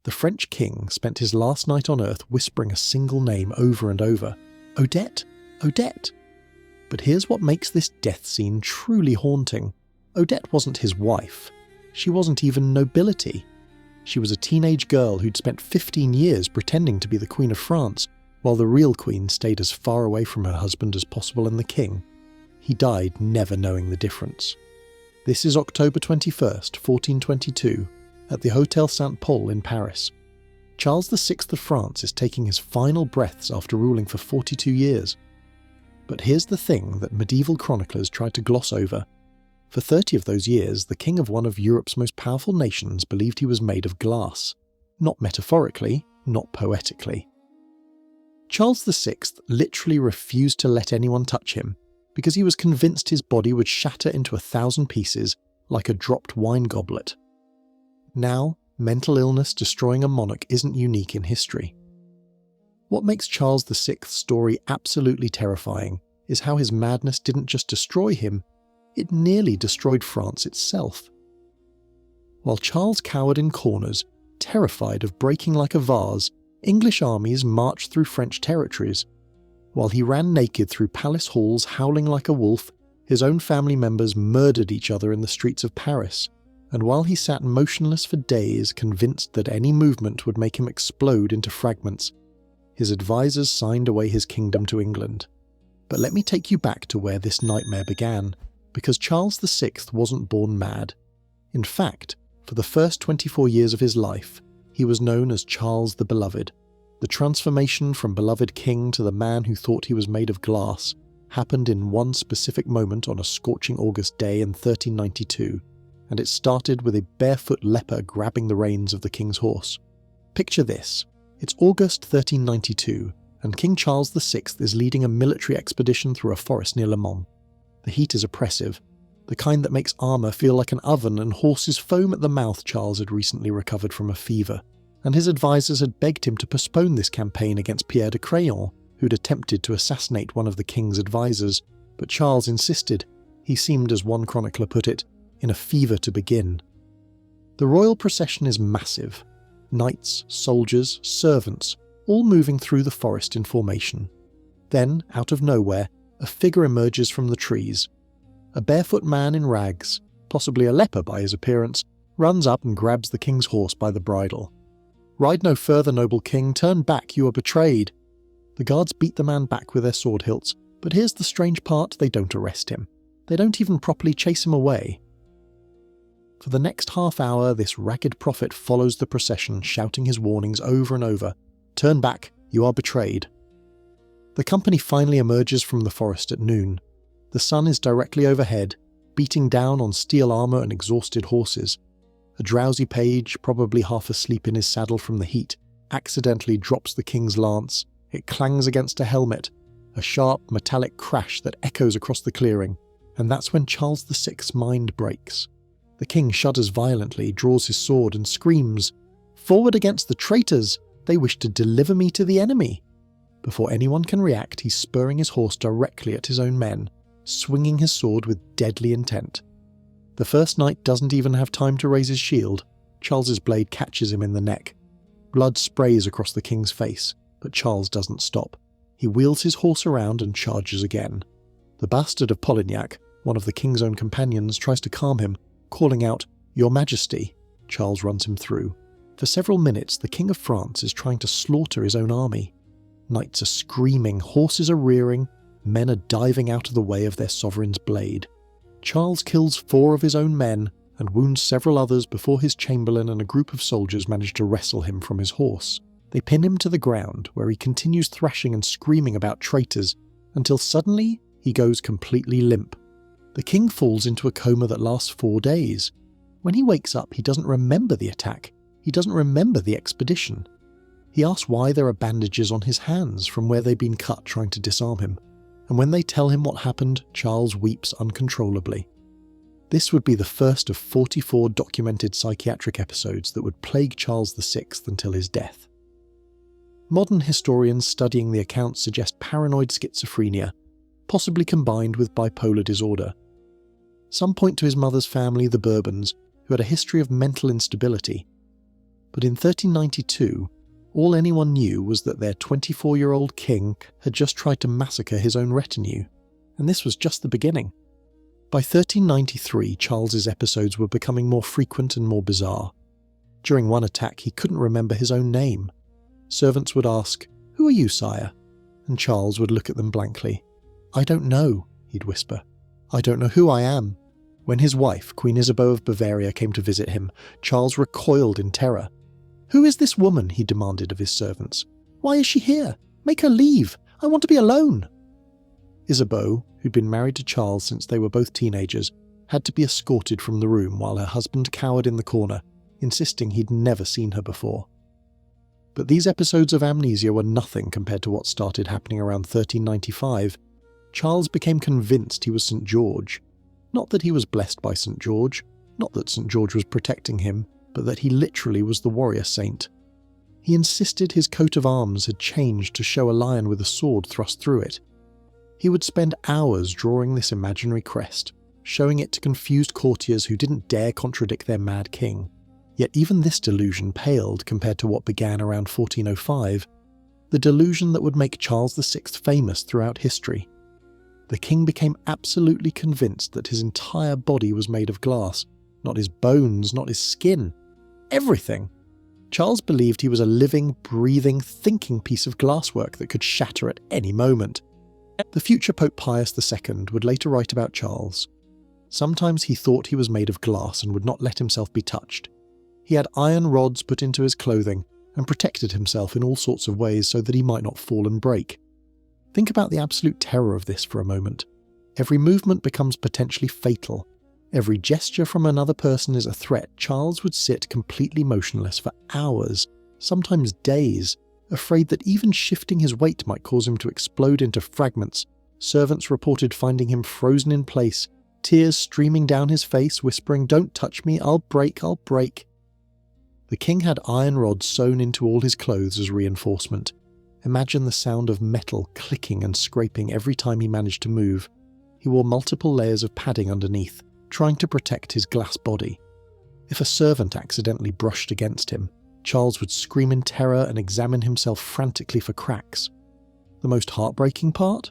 the French king spent his last night on earth whispering a single name over and over, Odette, Odette. But here's what makes this death scene truly haunting. Odette wasn't his wife. She wasn't even nobility. She was a teenage girl who'd spent 15 years pretending to be the Queen of France, while the real queen stayed as far away from her husband as possible and the king. He died never knowing the difference. This is October 21st, 1422, at the Hôtel Saint-Pol in Paris. Charles VI of France is taking his final breaths after ruling for 42 years. But here's the thing that medieval chroniclers tried to gloss over. For 30 of those years, the king of one of Europe's most powerful nations believed he was made of glass. Not metaphorically, not poetically. Charles VI literally refused to let anyone touch him because he was convinced his body would shatter into 1,000 pieces like a dropped wine goblet. Now, mental illness destroying a monarch isn't unique in history. What makes Charles VI's story absolutely terrifying is how his madness didn't just destroy him, it nearly destroyed France itself. While Charles cowered in corners, terrified of breaking like a vase, English armies marched through French territories. While he ran naked through palace halls howling like a wolf, his own family members murdered each other in the streets of Paris. And while he sat motionless for days, convinced that any movement would make him explode into fragments, his advisors signed away his kingdom to England. But let me take you back to where this nightmare began, because Charles VI wasn't born mad. In fact, for the first 24 years of his life, he was known as Charles the Beloved. The transformation from beloved king to the man who thought he was made of glass happened in one specific moment on a scorching August day in 1392, and it started with a barefoot leper grabbing the reins of the king's horse. Picture this. It's August 1392, and King Charles VI is leading a military expedition through a forest near Le Mans. The heat is oppressive, the kind that makes armour feel like an oven and horses foam at the mouth. Charles had recently recovered from a fever, and his advisors had begged him to postpone this campaign against Pierre de Craon, who'd attempted to assassinate one of the king's advisors, but Charles insisted. He seemed, as one chronicler put it, in a fever to begin. The royal procession is massive. Knights, soldiers, servants, all moving through the forest in formation. Then, out of nowhere, a figure emerges from the trees. A barefoot man in rags, possibly a leper by his appearance, runs up and grabs the king's horse by the bridle. "Ride no further, noble king, turn back, you are betrayed." The guards beat the man back with their sword hilts, but here's the strange part, they don't arrest him. They don't even properly chase him away. For the next half hour, this ragged prophet follows the procession, shouting his warnings over and over. "Turn back, you are betrayed." The company finally emerges from the forest at noon. The sun is directly overhead, beating down on steel armour and exhausted horses. A drowsy page, probably half asleep in his saddle from the heat, accidentally drops the king's lance. It clangs against a helmet, a sharp metallic crash that echoes across the clearing, and that's when Charles VI's mind breaks. The king shudders violently, draws his sword and screams, "Forward against the traitors! They wish to deliver me to the enemy!" Before anyone can react, he's spurring his horse directly at his own men, swinging his sword with deadly intent. The first knight doesn't even have time to raise his shield. Charles's blade catches him in the neck. Blood sprays across the king's face, but Charles doesn't stop. He wheels his horse around and charges again. The bastard of Polignac, one of the king's own companions, tries to calm him, calling out, "Your Majesty." Charles runs him through. For several minutes, the King of France is trying to slaughter his own army. Knights are screaming, horses are rearing, men are diving out of the way of their sovereign's blade. Charles kills 4 of his own men and wounds several others before his chamberlain and a group of soldiers manage to wrestle him from his horse. They pin him to the ground, where he continues thrashing and screaming about traitors, until suddenly he goes completely limp. The king falls into a coma that lasts 4 days. When he wakes up, he doesn't remember the attack. He doesn't remember the expedition. He asks why there are bandages on his hands from where they've been cut trying to disarm him. And when they tell him what happened, Charles weeps uncontrollably. This would be the first of 44 documented psychiatric episodes that would plague Charles VI until his death. Modern historians studying the accounts suggest paranoid schizophrenia, possibly combined with bipolar disorder. Some point to his mother's family, the Bourbons, who had a history of mental instability. But in 1392, all anyone knew was that their 24-year-old king had just tried to massacre his own retinue, and this was just the beginning. By 1393, Charles's episodes were becoming more frequent and more bizarre. During one attack, he couldn't remember his own name. Servants would ask, "Who are you, sire?" And Charles would look at them blankly. "I don't know," he'd whisper. "I don't know who I am." When his wife, Queen Isabeau of Bavaria, came to visit him, Charles recoiled in terror. "Who is this woman?" he demanded of his servants. "Why is she here? Make her leave. I want to be alone." Isabeau, who'd been married to Charles since they were both teenagers, had to be escorted from the room while her husband cowered in the corner, insisting he'd never seen her before. But these episodes of amnesia were nothing compared to what started happening around 1395. Charles became convinced he was St. George. Not that he was blessed by St. George, not that St. George was protecting him, but that he literally was the warrior saint. He insisted his coat of arms had changed to show a lion with a sword thrust through it. He would spend hours drawing this imaginary crest, showing it to confused courtiers who didn't dare contradict their mad king. Yet even this delusion paled compared to what began around 1405, the delusion that would make Charles VI famous throughout history. The king became absolutely convinced that his entire body was made of glass, not his bones, not his skin, everything. Charles believed he was a living, breathing, thinking piece of glasswork that could shatter at any moment. The future Pope Pius II would later write about Charles. Sometimes he thought he was made of glass and would not let himself be touched. He had iron rods put into his clothing and protected himself in all sorts of ways so that he might not fall and break. Think about the absolute terror of this for a moment. Every movement becomes potentially fatal. Every gesture from another person is a threat. Charles would sit completely motionless for hours, sometimes days, afraid that even shifting his weight might cause him to explode into fragments. Servants reported finding him frozen in place, tears streaming down his face, whispering, "Don't touch me, I'll break, I'll break." The king had iron rods sewn into all his clothes as reinforcement. Imagine the sound of metal clicking and scraping every time he managed to move. He wore multiple layers of padding underneath, trying to protect his glass body. If a servant accidentally brushed against him, Charles would scream in terror and examine himself frantically for cracks. The most heartbreaking part?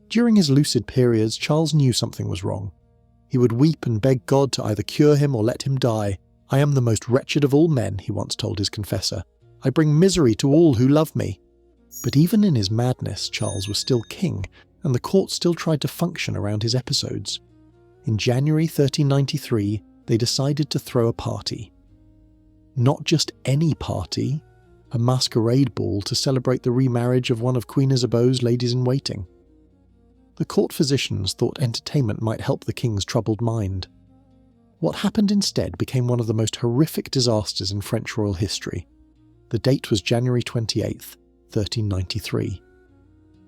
During his lucid periods, Charles knew something was wrong. He would weep and beg God to either cure him or let him die. "I am the most wretched of all men," he once told his confessor. "I bring misery to all who love me." But even in his madness, Charles was still king, and the court still tried to function around his episodes. In January 1393, they decided to throw a party. Not just any party, a masquerade ball to celebrate the remarriage of one of Queen Isabeau's ladies-in-waiting. The court physicians thought entertainment might help the king's troubled mind. What happened instead became one of the most horrific disasters in French royal history. The date was January 28th, 1393.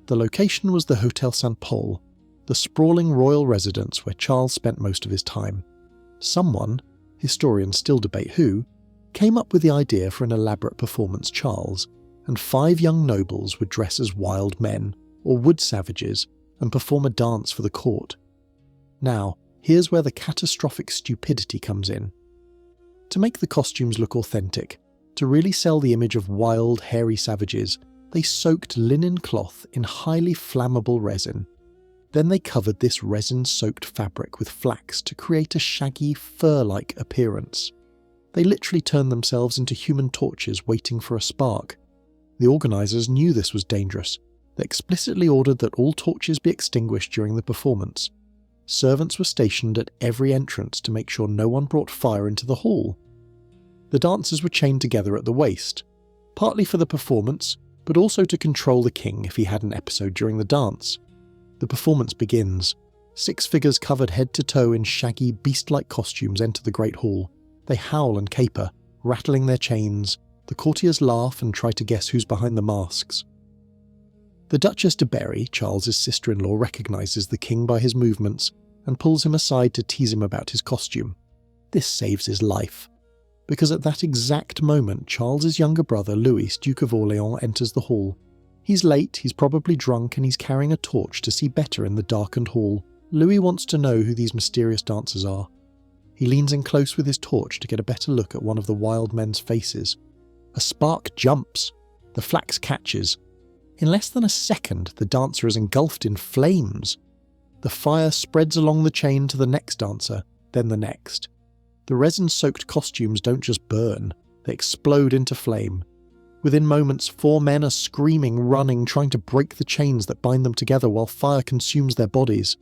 The location was the Hôtel Saint-Pol, the sprawling royal residence where Charles spent most of his time. Someone, historians still debate who, came up with the idea for an elaborate performance. Charles and 5 young nobles would dress as wild men, or wood savages, and perform a dance for the court. Now, here's where the catastrophic stupidity comes in. To make the costumes look authentic, to really sell the image of wild, hairy savages, they soaked linen cloth in highly flammable resin. Then they covered this resin-soaked fabric with flax to create a shaggy, fur-like appearance. They literally turned themselves into human torches waiting for a spark. The organisers knew this was dangerous. They explicitly ordered that all torches be extinguished during the performance. Servants were stationed at every entrance to make sure no one brought fire into the hall. The dancers were chained together at the waist, partly for the performance, but also to control the king if he had an episode during the dance. The performance begins. 6 figures covered head to toe in shaggy, beast-like costumes enter the Great Hall. They howl and caper, rattling their chains. The courtiers laugh and try to guess who's behind the masks. The Duchess de Berry, Charles's sister-in-law, recognises the king by his movements and pulls him aside to tease him about his costume. This saves his life, because at that exact moment Charles's younger brother Louis, Duke of Orleans, enters the hall. He's late, he's probably drunk, and he's carrying a torch to see better in the darkened hall. Louis wants to know who these mysterious dancers are. He leans in close with his torch to get a better look at one of the wild men's faces. A spark jumps. The flax catches. In less than a second, the dancer is engulfed in flames. The fire spreads along the chain to the next dancer, then the next. The resin-soaked costumes don't just burn, they explode into flame. Within moments, 4 men are screaming, running, trying to break the chains that bind them together while fire consumes their bodies.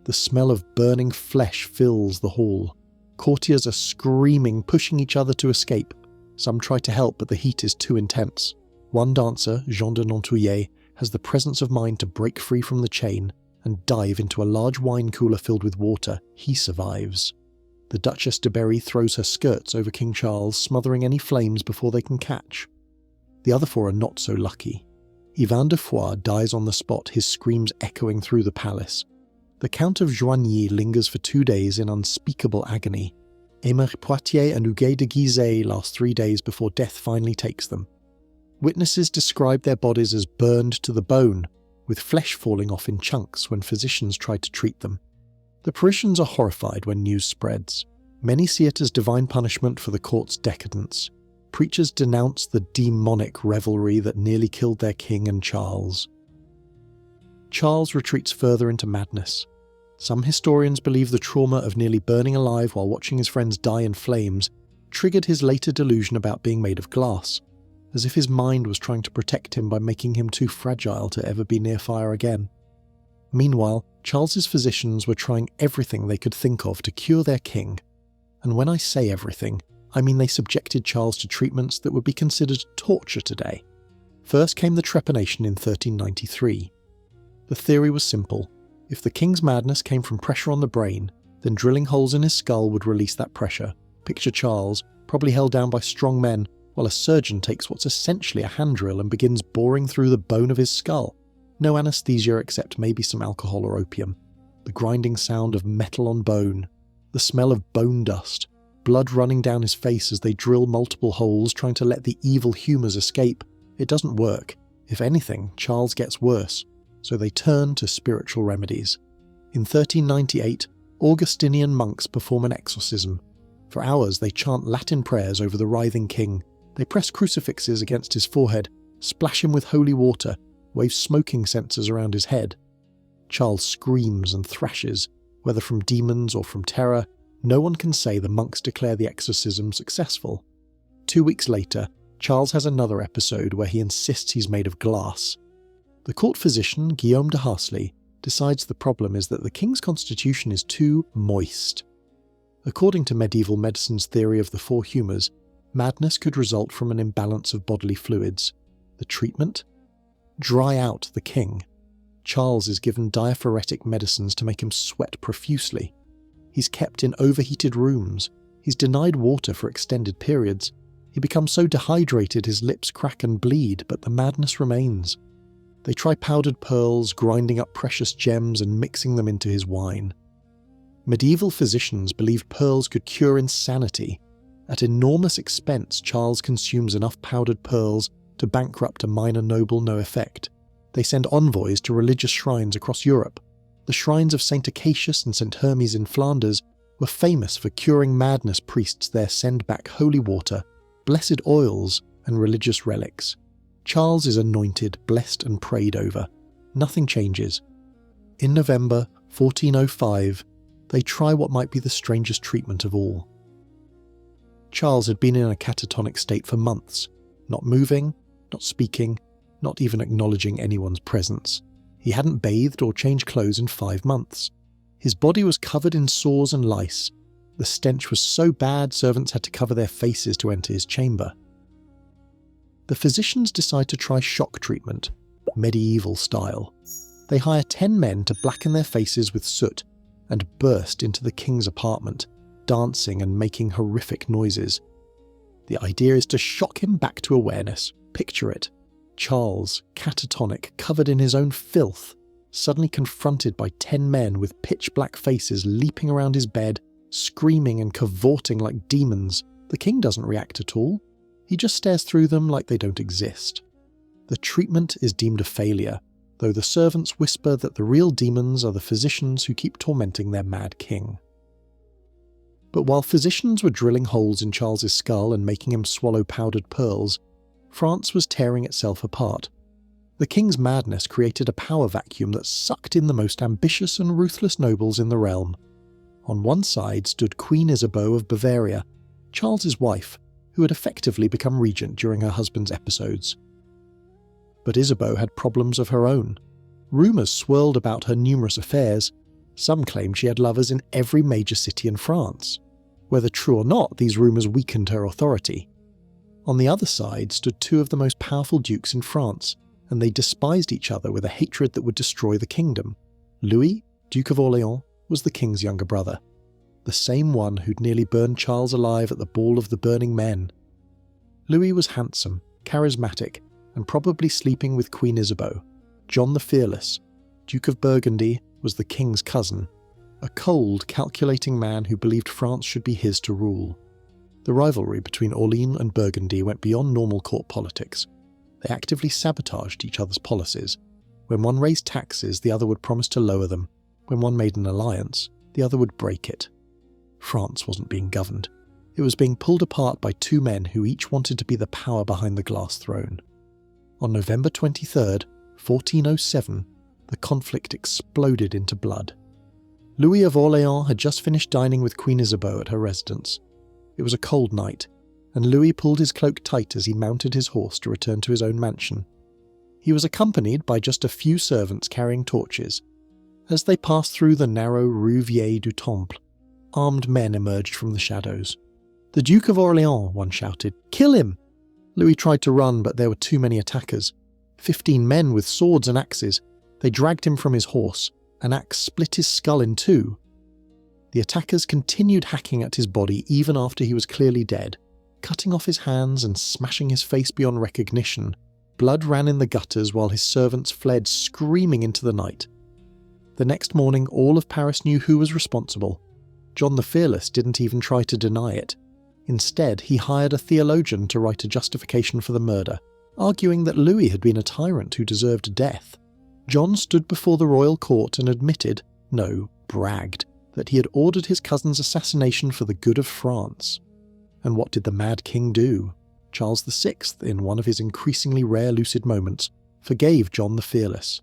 The smell of burning flesh fills the hall. Courtiers are screaming, pushing each other to escape. Some try to help, but the heat is too intense. One dancer, Jean de Nantouillet, has the presence of mind to break free from the chain and dive into a large wine cooler filled with water. He survives. The Duchess de Berry throws her skirts over King Charles, smothering any flames before they can catch. The other 4 are not so lucky. Ivan de Foix dies on the spot, his screams echoing through the palace. The Count of Joigny lingers for 2 days in unspeakable agony. Aymeric Poitiers and Huguet de Guizet last 3 days before death finally takes them. Witnesses describe their bodies as burned to the bone, with flesh falling off in chunks when physicians try to treat them. The Parisians are horrified when news spreads. Many see it as divine punishment for the court's decadence. Preachers denounce the demonic revelry that nearly killed their king and Charles. Charles retreats further into madness. Some historians believe the trauma of nearly burning alive while watching his friends die in flames triggered his later delusion about being made of glass, as if his mind was trying to protect him by making him too fragile to ever be near fire again. Meanwhile, Charles's physicians were trying everything they could think of to cure their king. And when I say everything, I mean they subjected Charles to treatments that would be considered torture today. First came the trepanation in 1393. The theory was simple. If the king's madness came from pressure on the brain, then drilling holes in his skull would release that pressure. Picture Charles, probably held down by strong men, while a surgeon takes what's essentially a hand drill and begins boring through the bone of his skull. No anaesthesia except maybe some alcohol or opium. The grinding sound of metal on bone. The smell of bone dust. Blood running down his face as they drill multiple holes trying to let the evil humours escape. It doesn't work. If anything, Charles gets worse. So they turn to spiritual remedies. In 1398, Augustinian monks perform an exorcism. For hours they chant Latin prayers over the writhing king. They press crucifixes against his forehead, splash him with holy water, wave smoking censers around his head. Charles screams and thrashes, whether from demons or from terror. No one can say the monks declare the exorcism successful. 2 weeks later, Charles has another episode where he insists he's made of glass. The court physician, Guillaume de Harsley, decides the problem is that the king's constitution is too moist. According to medieval medicine's theory of the 4 humours, madness could result from an imbalance of bodily fluids. The treatment? Dry out the king. Charles is given diaphoretic medicines to make him sweat profusely. He's kept in overheated rooms. He's denied water for extended periods. He becomes so dehydrated his lips crack and bleed, but the madness remains. They try powdered pearls, grinding up precious gems and mixing them into his wine. Medieval physicians believed pearls could cure insanity. At enormous expense, Charles consumes enough powdered pearls to bankrupt a minor noble no effect. They send envoys to religious shrines across Europe. The shrines of St. Acacius and St. Hermes in Flanders were famous for curing madness. Priests there send back holy water, blessed oils, and religious relics. Charles is anointed, blessed and prayed over. Nothing changes. In November 1405, they try what might be the strangest treatment of all. Charles had been in a catatonic state for months, not moving, not speaking, not even acknowledging anyone's presence. He hadn't bathed or changed clothes in 5 months. His body was covered in sores and lice. The stench was so bad servants had to cover their faces to enter his chamber. The physicians decide to try shock treatment, medieval style. They hire 10 men to blacken their faces with soot and burst into the king's apartment, dancing and making horrific noises. The idea is to shock him back to awareness. Picture it. Charles, catatonic, covered in his own filth, suddenly confronted by 10 men with pitch-black faces leaping around his bed, screaming and cavorting like demons. The king doesn't react at all. He just stares through them like they don't exist. The treatment is deemed a failure, though the servants whisper that the real demons are the physicians who keep tormenting their mad king. But while physicians were drilling holes in Charles's skull and making him swallow powdered pearls, France was tearing itself apart. The king's madness created a power vacuum that sucked in the most ambitious and ruthless nobles in the realm. On one side stood Queen Isabeau of Bavaria, Charles's wife, who had effectively become regent during her husband's episodes. But Isabeau had problems of her own. Rumours swirled about her numerous affairs. Some claimed she had lovers in every major city in France. Whether true or not, these rumours weakened her authority. On the other side stood two of the most powerful dukes in France, and they despised each other with a hatred that would destroy the kingdom. Louis, Duke of Orléans, was the king's younger brother, the same one who'd nearly burned Charles alive at the Ball of the Burning Men. Louis was handsome, charismatic, and probably sleeping with Queen Isabeau. John the Fearless, Duke of Burgundy, was the king's cousin, a cold, calculating man who believed France should be his to rule. The rivalry between Orléans and Burgundy went beyond normal court politics. They actively sabotaged each other's policies. When one raised taxes, the other would promise to lower them. When one made an alliance, the other would break it. France wasn't being governed. It was being pulled apart by two men who each wanted to be the power behind the glass throne. On November 23rd, 1407, the conflict exploded into blood. Louis of Orléans had just finished dining with Queen Isabeau at her residence. It was a cold night, and Louis pulled his cloak tight as he mounted his horse to return to his own mansion. He was accompanied by just a few servants carrying torches. As they passed through the narrow Rue Vieille du Temple, armed men emerged from the shadows. "The Duke of Orléans," one shouted. "Kill him!" Louis tried to run, but there were too many attackers. 15 men with swords and axes. They dragged him from his horse. An axe split his skull in two. The attackers continued hacking at his body even after he was clearly dead, cutting off his hands and smashing his face beyond recognition. Blood ran in the gutters while his servants fled screaming into the night. The next morning, all of Paris knew who was responsible. John the Fearless didn't even try to deny it. Instead, he hired a theologian to write a justification for the murder, arguing that Louis had been a tyrant who deserved death. John stood before the royal court and admitted, no, bragged, that he had ordered his cousin's assassination for the good of France. And what did the mad king do? Charles VI, in one of his increasingly rare lucid moments, forgave John the Fearless.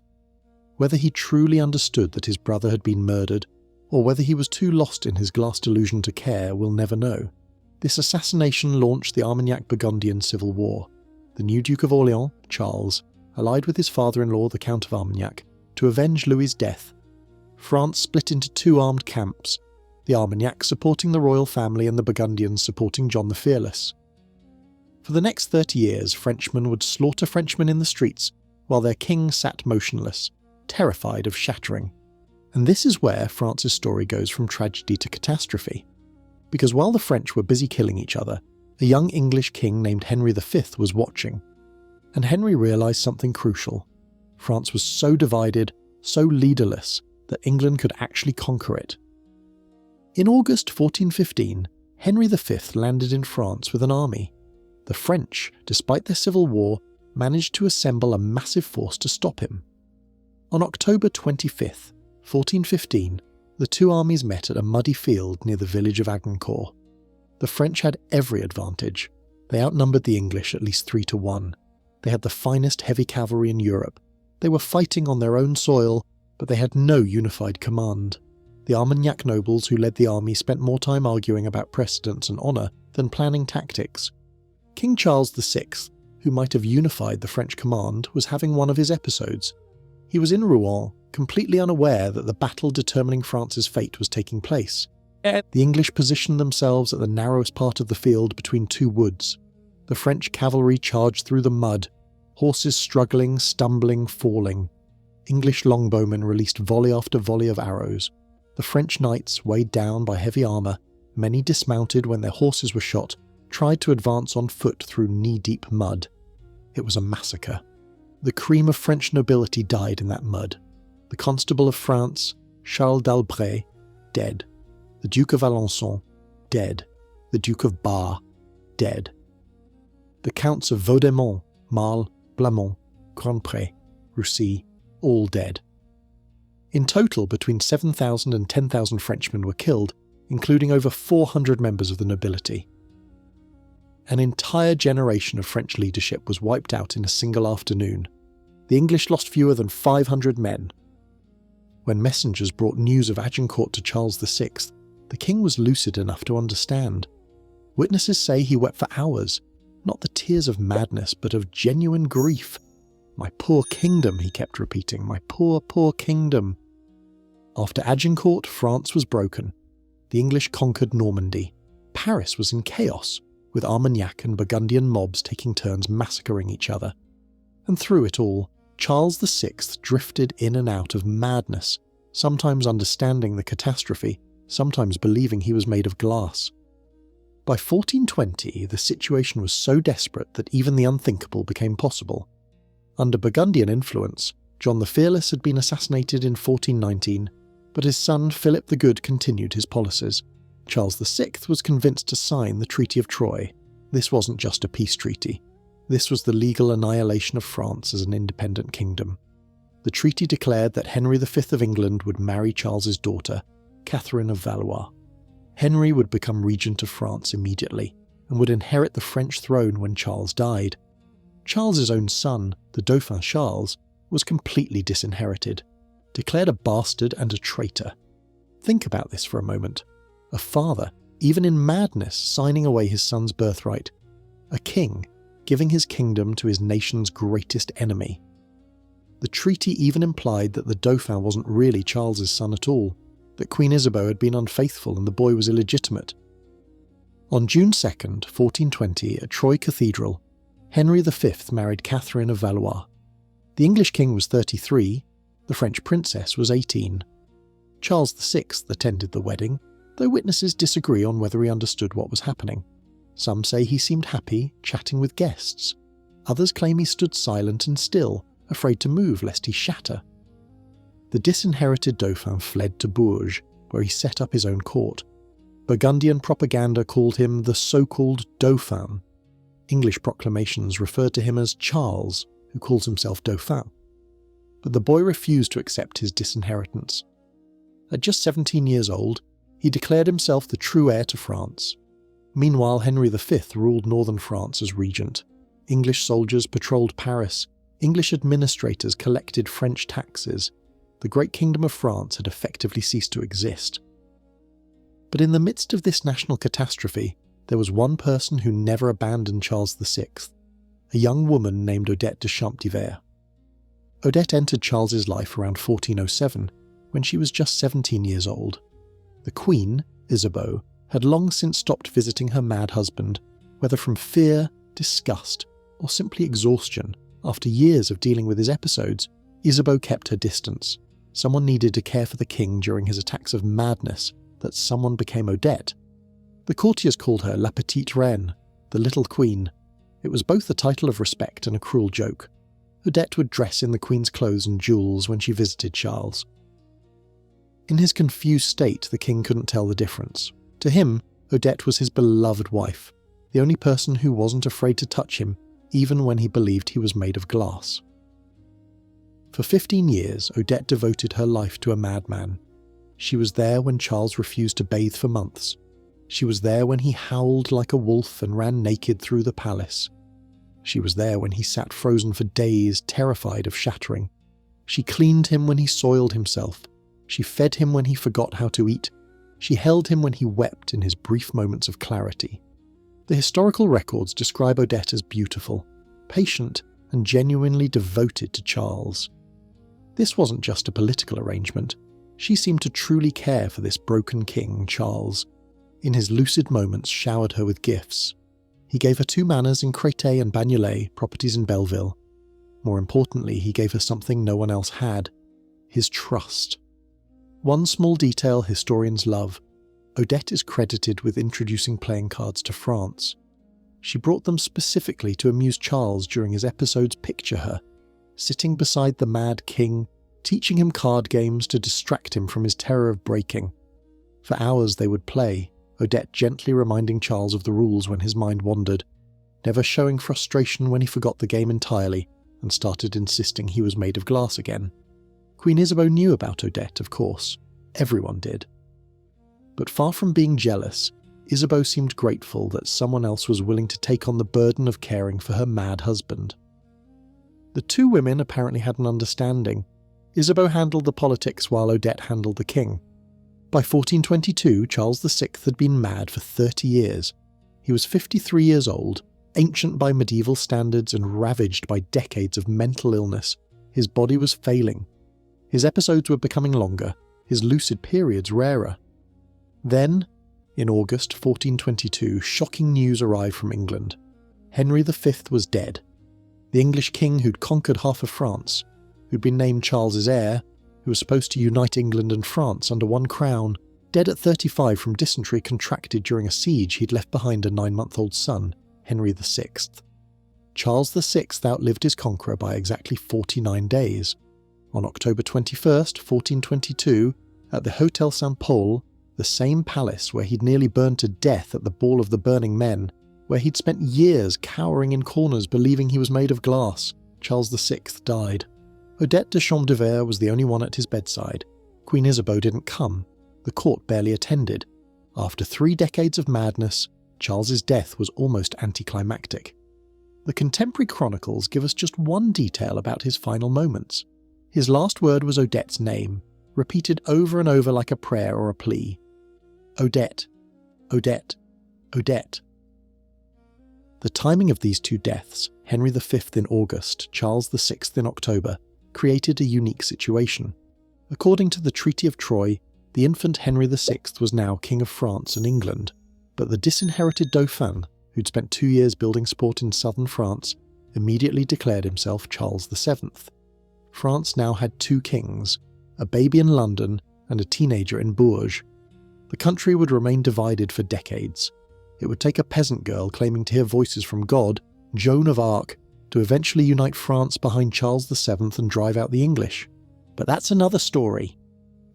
Whether he truly understood that his brother had been murdered, or whether he was too lost in his glass delusion to care, we'll never know. This assassination launched the Armagnac-Burgundian Civil War. The new Duke of Orléans, Charles, allied with his father-in-law, the Count of Armagnac, to avenge Louis's death. France split into two armed camps, the Armagnacs supporting the royal family and the Burgundians supporting John the Fearless. For the next 30 years, Frenchmen would slaughter Frenchmen in the streets, while their king sat motionless, terrified of shattering. And this is where France's story goes from tragedy to catastrophe. Because while the French were busy killing each other, a young English king named Henry V was watching. And Henry realised something crucial. France was so divided, so leaderless, that England could actually conquer it. In August 1415, Henry V landed in France with an army. The French, despite their civil war, managed to assemble a massive force to stop him. On October 25th, 1415, the two armies met at a muddy field near the village of Agincourt. The French had every advantage. They outnumbered the English at least 3-1. They had the finest heavy cavalry in Europe. They were fighting on their own soil, but they had no unified command. The Armagnac nobles who led the army spent more time arguing about precedence and honour than planning tactics. King Charles VI, who might have unified the French command, was having one of his episodes. He was in Rouen, completely unaware that the battle determining France's fate was taking place. The English positioned themselves at the narrowest part of the field between two woods. The French cavalry charged through the mud, horses struggling, stumbling, falling. English longbowmen released volley after volley of arrows. The French knights, weighed down by heavy armour, many dismounted when their horses were shot, tried to advance on foot through knee-deep mud. It was a massacre. The cream of French nobility died in that mud. The Constable of France, Charles d'Albret, dead. The Duke of Alençon, dead. The Duke of Bar, dead. The Counts of Vaudémont, Marle, Blamont, Grandpré, Roussy, all dead. In total, between 7,000 and 10,000 Frenchmen were killed, including over 400 members of the nobility. An entire generation of French leadership was wiped out in a single afternoon. The English lost fewer than 500 men. When messengers brought news of Agincourt to Charles VI, the king was lucid enough to understand. Witnesses say he wept for hours, not the tears of madness, but of genuine grief. "My poor kingdom," he kept repeating, "my poor, poor kingdom." After Agincourt, France was broken. The English conquered Normandy. Paris was in chaos, with Armagnac and Burgundian mobs taking turns massacring each other. And through it all, Charles VI drifted in and out of madness, sometimes understanding the catastrophe, sometimes believing he was made of glass. By 1420, the situation was so desperate that even the unthinkable became possible. Under Burgundian influence, John the Fearless had been assassinated in 1419, but his son Philip the Good continued his policies. Charles VI was convinced to sign the Treaty of Troyes. This wasn't just a peace treaty. This was the legal annihilation of France as an independent kingdom. The treaty declared that Henry V of England would marry Charles's daughter, Catherine of Valois. Henry would become regent of France immediately, and would inherit the French throne when Charles died. Charles's own son, the Dauphin Charles, was completely disinherited, declared a bastard and a traitor. Think about this for a moment. A father, even in madness, signing away his son's birthright. A king, giving his kingdom to his nation's greatest enemy. The treaty even implied that the Dauphin wasn't really Charles's son at all, that Queen Isabeau had been unfaithful and the boy was illegitimate. On June 2nd, 1420, at Troyes Cathedral, Henry V married Catherine of Valois. The English king was 33, the French princess was 18. Charles VI attended the wedding, though witnesses disagree on whether he understood what was happening. Some say he seemed happy, chatting with guests. Others claim he stood silent and still, afraid to move lest he shatter. The disinherited Dauphin fled to Bourges, where he set up his own court. Burgundian propaganda called him the so-called Dauphin. English proclamations referred to him as Charles, who calls himself Dauphin. But the boy refused to accept his disinheritance. At just 17 years old, he declared himself the true heir to France. Meanwhile, Henry V ruled northern France as regent. English soldiers patrolled Paris. English administrators collected French taxes. The great kingdom of France had effectively ceased to exist. But in the midst of this national catastrophe, there was one person who never abandoned Charles VI, a young woman named Odette de Champdivers. Odette entered Charles's life around 1407, when she was just 17 years old. The Queen, Isabeau, had long since stopped visiting her mad husband, whether from fear, disgust, or simply exhaustion. After years of dealing with his episodes, Isabeau kept her distance. Someone needed to care for the king during his attacks of madness. That someone became Odette. The courtiers called her La Petite Reine, the Little Queen. It was both a title of respect and a cruel joke. Odette would dress in the Queen's clothes and jewels when she visited Charles. In his confused state, the king couldn't tell the difference. To him, Odette was his beloved wife, the only person who wasn't afraid to touch him, even when he believed he was made of glass. For 15 years, Odette devoted her life to a madman. She was there when Charles refused to bathe for months. She was there when he howled like a wolf and ran naked through the palace. She was there when he sat frozen for days, terrified of shattering. She cleaned him when he soiled himself. She fed him when he forgot how to eat. She held him when he wept in his brief moments of clarity. The historical records describe Odette as beautiful, patient, and genuinely devoted to Charles. This wasn't just a political arrangement. She seemed to truly care for this broken king, Charles. In his lucid moments, showered her with gifts. He gave her 2 manors in Créteil and Bagnolet, properties in Belleville. More importantly, he gave her something no one else had: his trust. One small detail historians love: Odette is credited with introducing playing cards to France. She brought them specifically to amuse Charles during his episodes. Picture her, sitting beside the mad king, teaching him card games to distract him from his terror of breaking. For hours they would play, Odette gently reminding Charles of the rules when his mind wandered, never showing frustration when he forgot the game entirely and started insisting he was made of glass again. Queen Isabeau knew about Odette, of course. Everyone did. But far from being jealous, Isabeau seemed grateful that someone else was willing to take on the burden of caring for her mad husband. The two women apparently had an understanding. Isabeau handled the politics while Odette handled the king. By 1422, Charles VI had been mad for 30 years. He was 53 years old, ancient by medieval standards and ravaged by decades of mental illness. His body was failing. His episodes were becoming longer, his lucid periods rarer. Then, in August 1422, shocking news arrived from England. Henry V was dead. The English king who'd conquered half of France, who'd been named Charles's heir, who was supposed to unite England and France under one crown, dead at 35 from dysentery contracted during a siege he'd left behind a 9-month-old son, Henry VI. Charles VI outlived his conqueror by exactly 49 days. On October 21st, 1422, at the Hôtel Saint-Pol, the same palace where he'd nearly burned to death at the Ball of the Burning Men, where he'd spent years cowering in corners believing he was made of glass, Charles VI died. Odette de Champdivers was the only one at his bedside. Queen Isabeau didn't come. The court barely attended. After 3 decades of madness, Charles's death was almost anticlimactic. The contemporary chronicles give us just one detail about his final moments. His last word was Odette's name, repeated over and over like a prayer or a plea. Odette, Odette, Odette. The timing of these two deaths, Henry V in August, Charles VI in October, created a unique situation. According to the Treaty of Troyes, the infant Henry VI was now King of France and England, but the disinherited Dauphin, who'd spent 2 years building sport in southern France, immediately declared himself Charles VII. France now had 2 kings, a baby in London and a teenager in Bourges. The country would remain divided for decades. It would take a peasant girl claiming to hear voices from God, Joan of Arc, to eventually unite France behind Charles VII and drive out the English. But that's another story.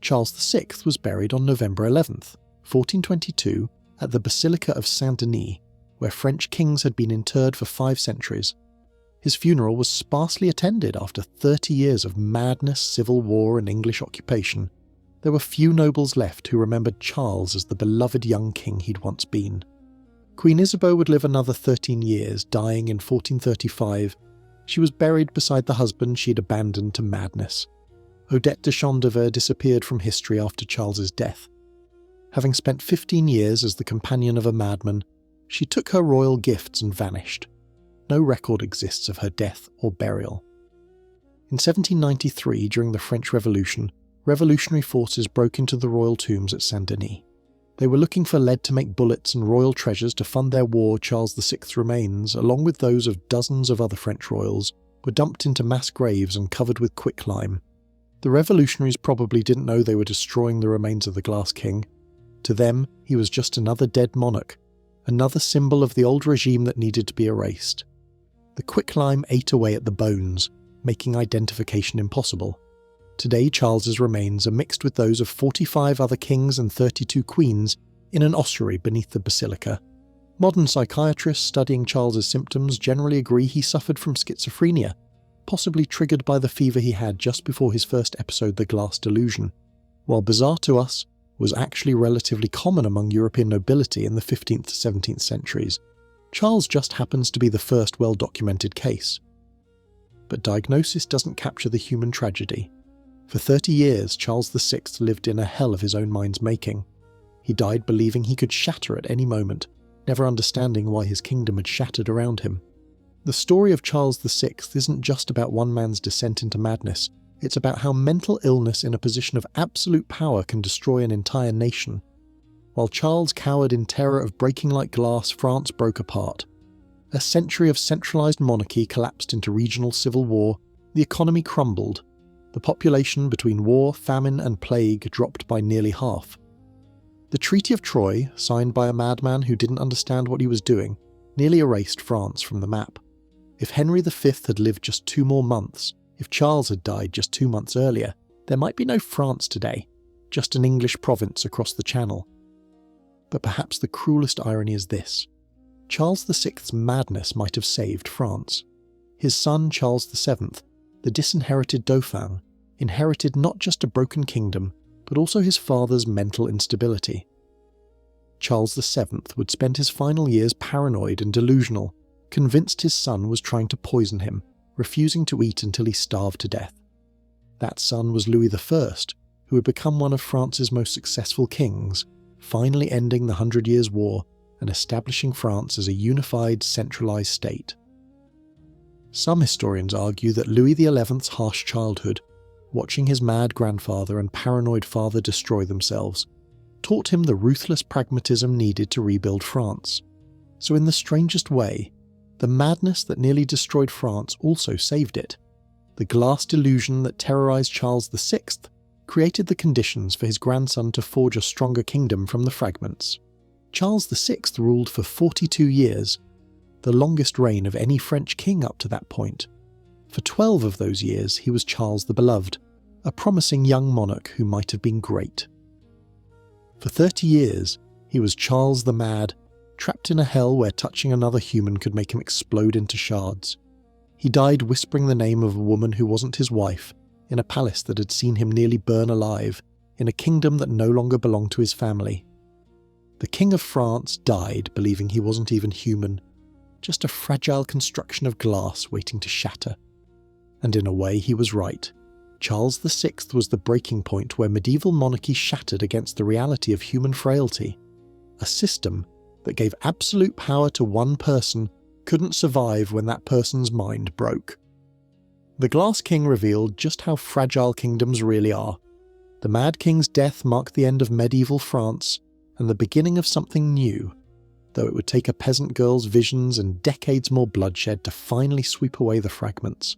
Charles VI was buried on November 11th, 1422, at the Basilica of Saint-Denis, where French kings had been interred for 5 centuries. His funeral was sparsely attended after 30 years of madness, civil war and English occupation. There were few nobles left who remembered Charles as the beloved young king he'd once been. Queen Isabeau would live another 13 years, dying in 1435. She was buried beside the husband she'd abandoned to madness. Odette de Champdivers disappeared from history after Charles's death. Having spent 15 years as the companion of a madman, she took her royal gifts and vanished. No record exists of her death or burial. In 1793, during the French Revolution, revolutionary forces broke into the royal tombs at Saint-Denis. They were looking for lead to make bullets and royal treasures to fund their war. Charles VI's remains, along with those of dozens of other French royals, were dumped into mass graves and covered with quicklime. The revolutionaries probably didn't know they were destroying the remains of the Glass King. To them, he was just another dead monarch, another symbol of the old regime that needed to be erased. The quicklime ate away at the bones, making identification impossible. Today, Charles's remains are mixed with those of 45 other kings and 32 queens in an ossuary beneath the basilica. Modern psychiatrists studying Charles's symptoms generally agree he suffered from schizophrenia, possibly triggered by the fever he had just before his first episode, the glass delusion. While bizarre to us, was actually relatively common among European nobility in the 15th to 17th centuries. Charles just happens to be the first well-documented case. But diagnosis doesn't capture the human tragedy. For 30 years, Charles VI lived in a hell of his own mind's making. He died believing he could shatter at any moment, never understanding why his kingdom had shattered around him. The story of Charles VI isn't just about one man's descent into madness, it's about how mental illness in a position of absolute power can destroy an entire nation. While Charles cowered in terror of breaking like glass, France broke apart. A century of centralised monarchy collapsed into regional civil war, the economy crumbled. The population between war, famine and plague dropped by nearly half. The Treaty of Troyes, signed by a madman who didn't understand what he was doing, nearly erased France from the map. If Henry V had lived just 2 more months, if Charles had died just 2 months earlier, there might be no France today, just an English province across the Channel. But perhaps the cruelest irony is this. Charles VI's madness might have saved France. His son Charles VII, the disinherited Dauphin, inherited not just a broken kingdom, but also his father's mental instability. Charles VII would spend his final years paranoid and delusional, convinced his son was trying to poison him, refusing to eat until he starved to death. That son was Louis I, who would become one of France's most successful kings, finally ending the 100 Years' War and establishing France as a unified, centralised state. Some historians argue that Louis XI's harsh childhood, watching his mad grandfather and paranoid father destroy themselves, taught him the ruthless pragmatism needed to rebuild France. So in the strangest way, the madness that nearly destroyed France also saved it. The glass delusion that terrorised Charles VI created the conditions for his grandson to forge a stronger kingdom from the fragments. Charles VI ruled for 42 years, the longest reign of any French king up to that point. For 12 of those years he was Charles the Beloved, a promising young monarch who might have been great. For 30 years he was Charles the Mad, trapped in a hell where touching another human could make him explode into shards. He died whispering the name of a woman who wasn't his wife, in a palace that had seen him nearly burn alive, in a kingdom that no longer belonged to his family. The King of France died believing he wasn't even human, just a fragile construction of glass waiting to shatter. And in a way he was right. Charles VI was the breaking point where medieval monarchy shattered against the reality of human frailty. A system that gave absolute power to one person couldn't survive when that person's mind broke. The Glass King revealed just how fragile kingdoms really are. The Mad King's death marked the end of medieval France and the beginning of something new, though it would take a peasant girl's visions and decades more bloodshed to finally sweep away the fragments.